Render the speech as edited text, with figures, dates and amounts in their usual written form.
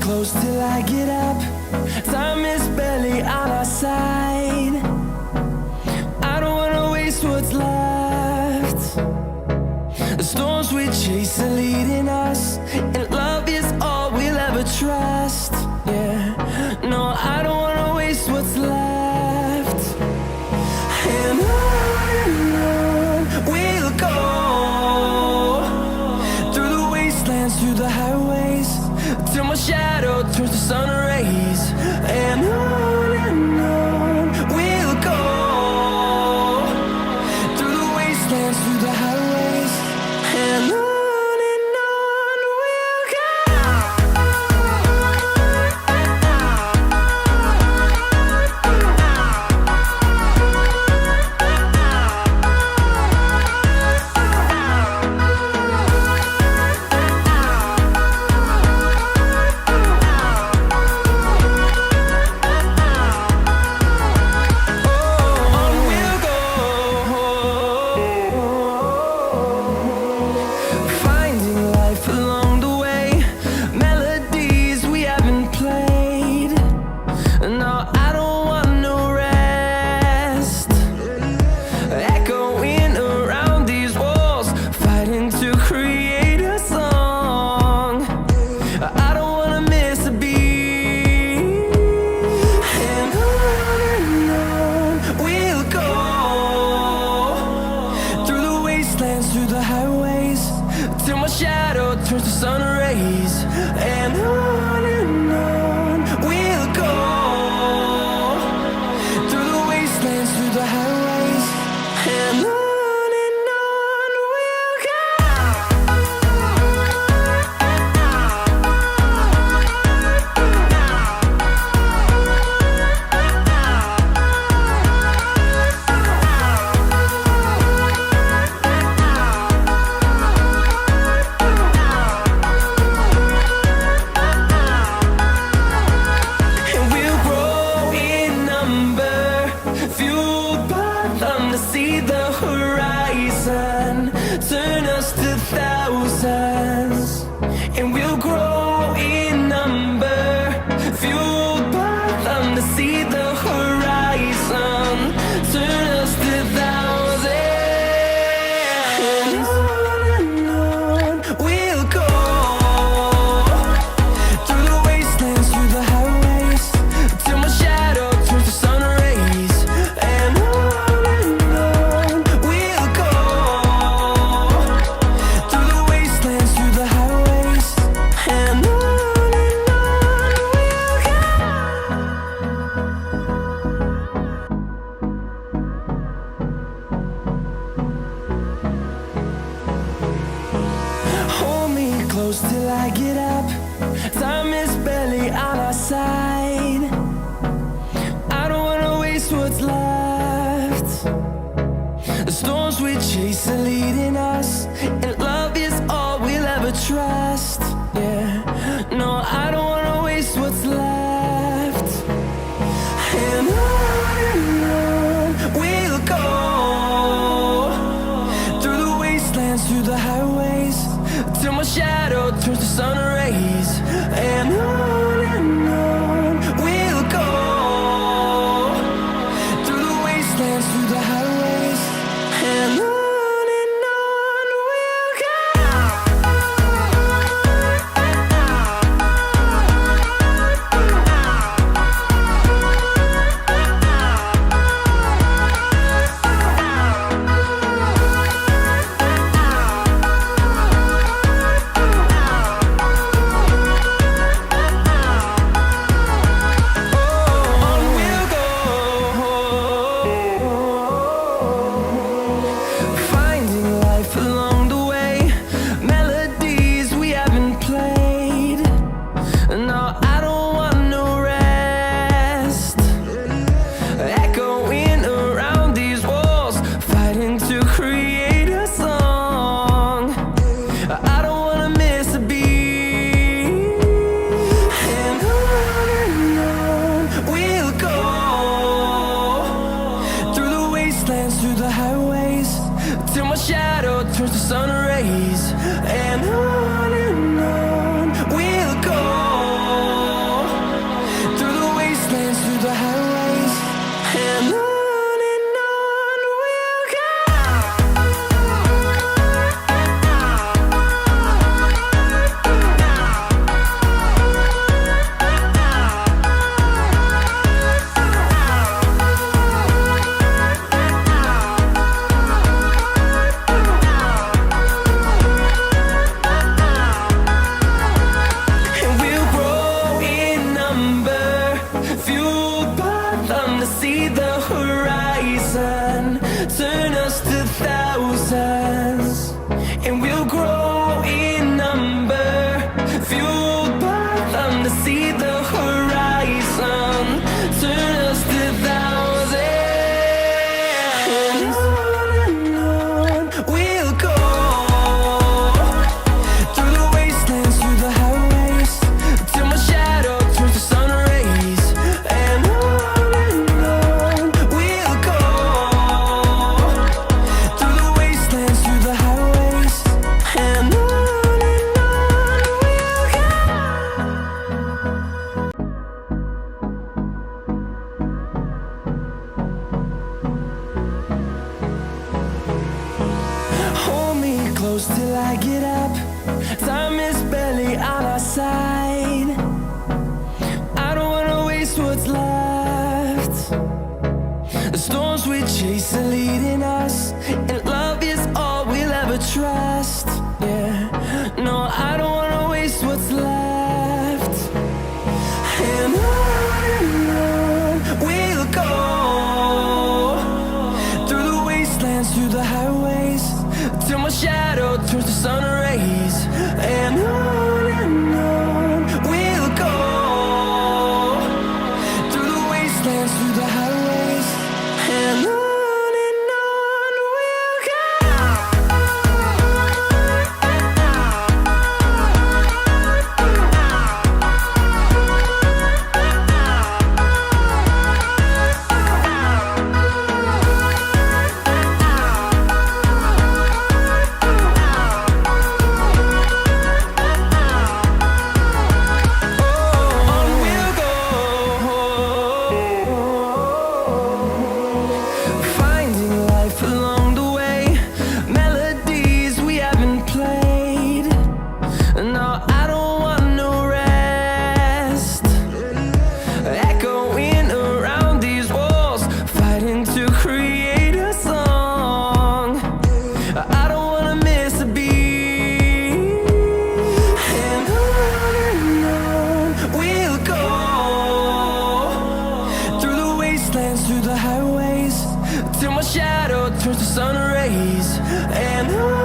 close till I get up. Time is barely on our side. I don't wanna waste what's left. The storms we chase are leading us, and love is all we'll ever trust. Yeah, no, I don't wanna waste what's left. And on we'll go, through the wastelands, through the highways, till my shadow turns to sun rays. And on we'll go, through the wastelands, through the highways, and on. Through the highways, till my shadow turns to sun rays. And on we'll go, through the wastelands, through the highways, and on. See the horizon turn us to thousands, and we'll grow in number, fueled by them to see the horizon turn us to thousands. And on we'll go, through the wastelands, through the highways, till my shadow turns to sun rays. And close till I get up. Time is barely on our side. I don't wanna waste what's left. The storms we chase are leading us, and love is all we'll ever trust. Yeah, no, I don't wanna waste what's left. And on we'll go, through the wastelands, through the highways, till my shadow turns to sun rays. And on we'll go, through the wastelands, through the highways, and on. turns to sun rays, and on we'll go. sun, turn us to thousands, and we'll grow in number, fueled by them to see the horizon, turn us to thousands, and on we'll go, through the wastelands, through the highways, till my shadow turns to sun rays, and on we'll go, through the wastelands, through the highways, and on we'll go. Hold me close till I get up. Time is barely on our side. I don't wanna waste what's left. The storms we chase are leading us, and love is all we'll ever trust. Yeah, no, I don't wanna waste what's left. And on we'll go, through the wastelands, through the highways, till my shadow turns to sun rays, and on we'll go, through the wastelands, through the highways, and on we'll go. On we'll go, finding life along the way, melodies we haven't played. No, I don't want no rest, echoing around these walls, fighting to create a song. I don't wanna miss a beat, and on we'll go, through the wastelands, through the highways, till my shadow turns to sun rays, and on